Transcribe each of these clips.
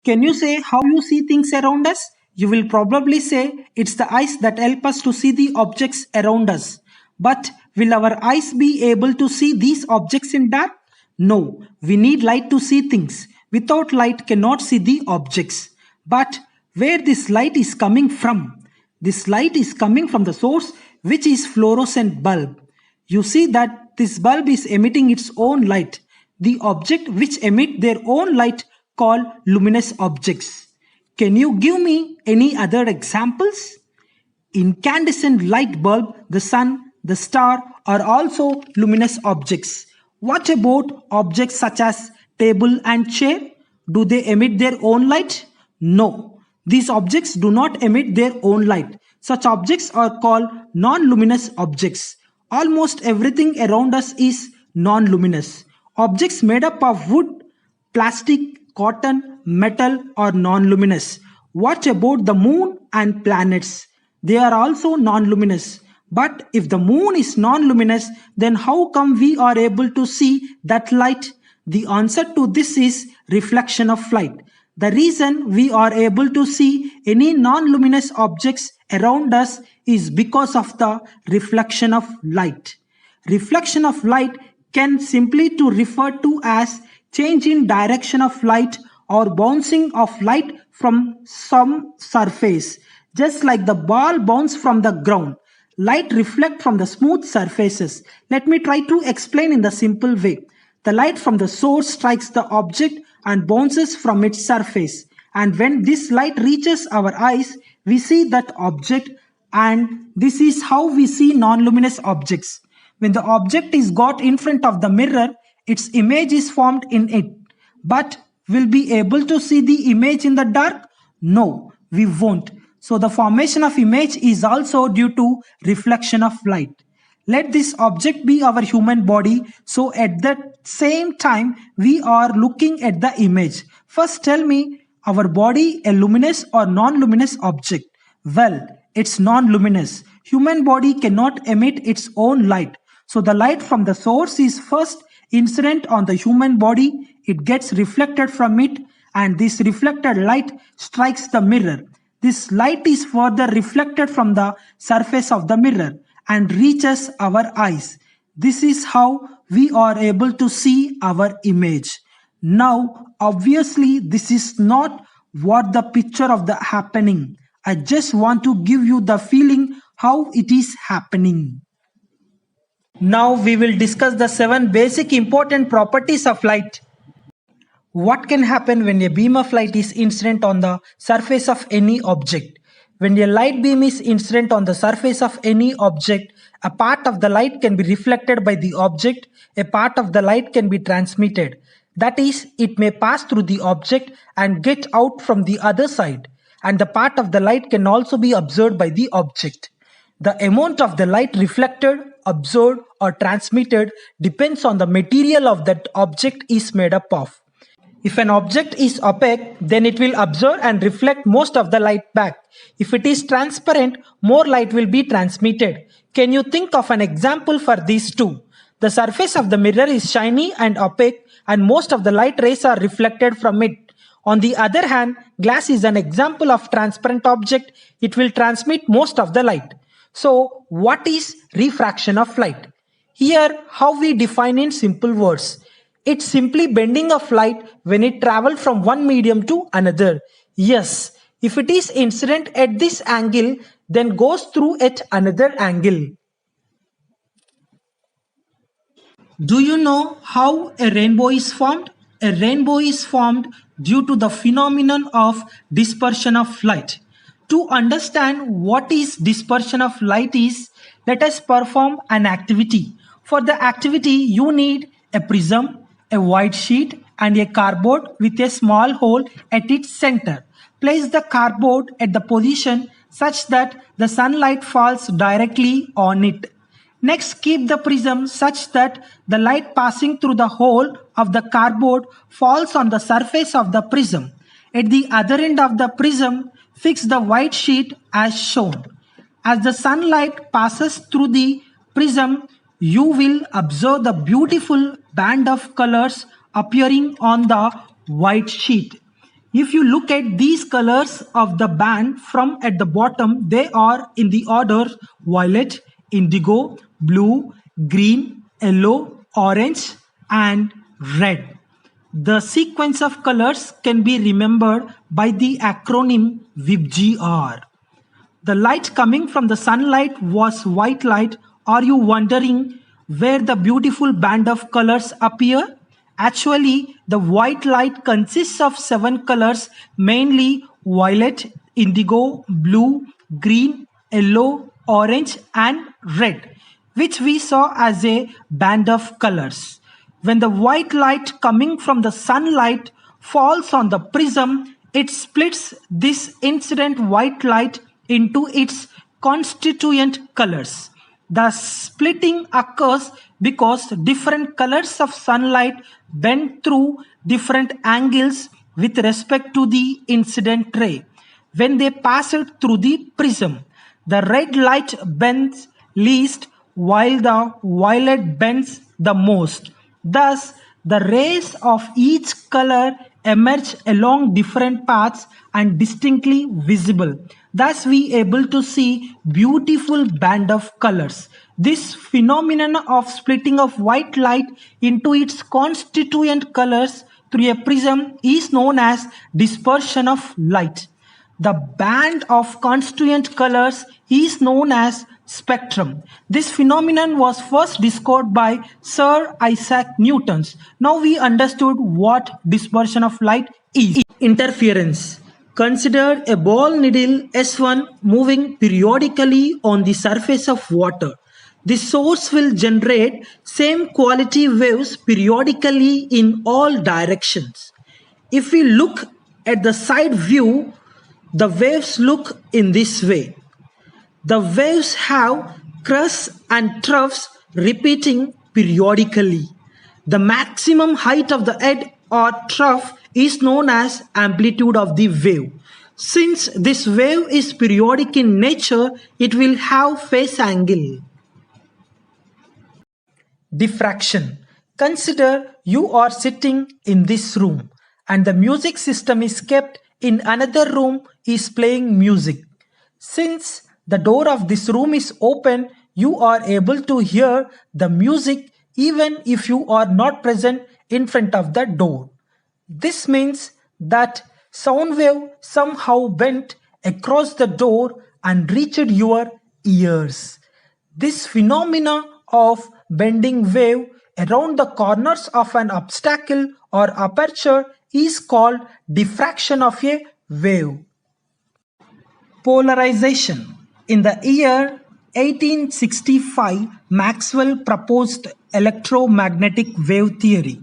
Can you say how you see things around us? You will probably say it's the eyes that help us to see the objects around us. But will our eyes be able to see these objects in dark? No, we need light to see things. Without light cannot see the objects. But where this light is coming from? This light is coming from the source, which is fluorescent bulb. You see that this bulb is emitting its own light. The object which emit their own light called luminous objects. Can you give me any other examples? Incandescent light bulb, the sun, the star are also luminous objects. What about objects such as table and chair? Do they emit their own light? No. These objects do not emit their own light. Such objects are called non-luminous objects. Almost everything around us is non-luminous. Objects made up of wood, plastic, cotton, metal are non-luminous. What about the moon and planets? They are also non-luminous. But if the moon is non-luminous, then how come we are able to see that light? The answer to this is reflection of light. The reason we are able to see any non-luminous objects around us is because of the reflection of light. Reflection of light can simply to refer to as change in direction of light or bouncing of light from some surface. Just like the ball bounce from the ground, light reflect from the smooth surfaces. Let me try to explain in the simple way. The light from the source strikes the object and bounces from its surface. And when this light reaches our eyes, we see that object, and this is how we see non-luminous objects. When the object is got in front of the mirror, its image is formed in it. But will be able to see the image in the dark? No, we won't. So the formation of image is also due to reflection of light. Let this object be our human body, so at the same time we are looking at the image. First tell me, our body a luminous or non-luminous object? Well, it's non-luminous. Human body cannot emit its own light. So the light from the source is first incident on the human body, it gets reflected from it, and this reflected light strikes the mirror. This light is further reflected from the surface of the mirror and reaches our eyes. This is how we are able to see our image. Now, obviously, this is not what the picture of the happening. I just want to give you the feeling how it is happening. Now we will discuss the 7 basic important properties of light. What can happen when a beam of light is incident on the surface of any object? When a light beam is incident on the surface of any object, a part of the light can be reflected by the object, a part of the light can be transmitted. That is, it may pass through the object and get out from the other side, and the part of the light can also be observed by the object. The amount of the light reflected, absorbed or transmitted depends on the material of that object is made up of. If an object is opaque, then it will absorb and reflect most of the light back. If it is transparent, more light will be transmitted. Can you think of an example for these two? The surface of the mirror is shiny and opaque, and most of the light rays are reflected from it. On the other hand, glass is an example of transparent object. It will transmit most of the light. So, what is refraction of light? Here, how we define in simple words. It's simply bending of light when it travels from one medium to another. Yes, if it is incident at this angle, then goes through at another angle. Do you know how a rainbow is formed? A rainbow is formed due to the phenomenon of dispersion of light. To understand what is dispersion of light is, let us perform an activity. For the activity, you need a prism, a white sheet and a cardboard with a small hole at its center. Place the cardboard at the position such that the sunlight falls directly on it. Next, keep the prism such that the light passing through the hole of the cardboard falls on the surface of the prism. At the other end of the prism, fix the white sheet as shown. As the sunlight passes through the prism, you will observe the beautiful band of colors appearing on the white sheet. If you look at these colors of the band from at the bottom, they are in the order violet, indigo, blue, green, yellow, orange, and red. The sequence of colors can be remembered by the acronym VIBGR. The light coming from the sunlight was white light. Are you wondering where the beautiful band of colors appear? Actually, the white light consists of 7 colors, mainly violet, indigo, blue, green, yellow, orange, and red, which we saw as a band of colors. When the white light coming from the sunlight falls on the prism, it splits this incident white light into its constituent colors. The splitting occurs because different colors of sunlight bend through different angles with respect to the incident ray. When they pass it through the prism, the red light bends least while the violet bends the most. Thus, the rays of each color emerge along different paths and distinctly visible. Thus, we able to see beautiful band of colors. This phenomenon of splitting of white light into its constituent colors through a prism is known as dispersion of light. The band of constituent colors is known as spectrum. This phenomenon was first discovered by Sir Isaac Newton. Now we understood what dispersion of light is. Interference. Consider a ball needle S1 moving periodically on the surface of water. The source will generate same quality waves periodically in all directions. If we look at the side view, the waves look in this way. The waves have crests and troughs repeating periodically. The maximum height of the head or trough is known as amplitude of the wave. Since this wave is periodic in nature, it will have phase angle. Diffraction. Consider you are sitting in this room and the music system is kept in another room is playing music. Since the door of this room is open, you are able to hear the music even if you are not present in front of the door. This means that sound wave somehow went across the door and reached your ears. This phenomena of bending wave around the corners of an obstacle or aperture is called diffraction of a wave. Polarization. In the year 1865, Maxwell proposed electromagnetic wave theory.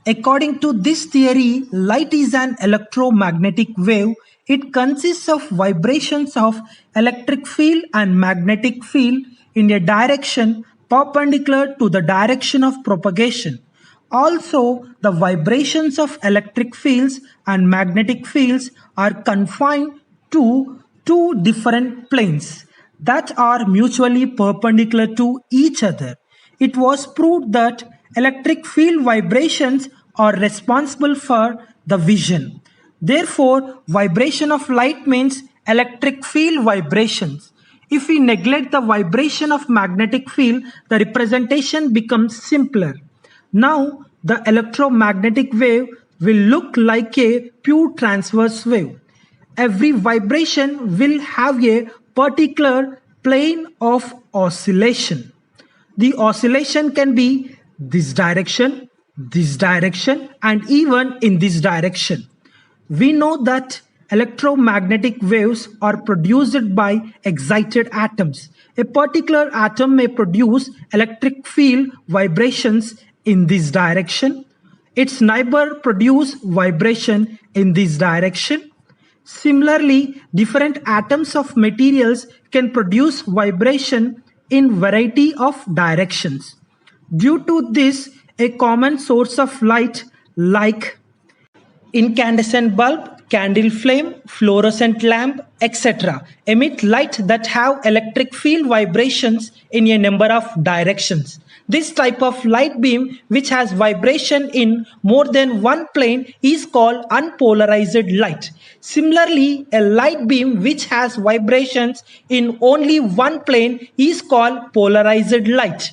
According to this theory, light is an electromagnetic wave. It consists of vibrations of electric field and magnetic field in a direction perpendicular to the direction of propagation. Also, the vibrations of electric fields and magnetic fields are confined to two different planes that are mutually perpendicular to each other. It was proved that electric field vibrations are responsible for the vision. Therefore, vibration of light means electric field vibrations. If we neglect the vibration of magnetic field, the representation becomes simpler. Now, the electromagnetic wave will look like a pure transverse wave. Every vibration will have a particular plane of oscillation. The oscillation can be this direction, and even in this direction. We know that electromagnetic waves are produced by excited atoms. A particular atom may produce electric field vibrations in this direction. Its neighbor produce vibration in this direction. Similarly, different atoms of materials can produce vibration in variety of directions. Due to this, a common source of light like incandescent bulb, candle flame, fluorescent lamp, etc. emit light that have electric field vibrations in a number of directions. This type of light beam which has vibration in more than one plane is called unpolarized light. Similarly, a light beam which has vibrations in only one plane is called polarized light.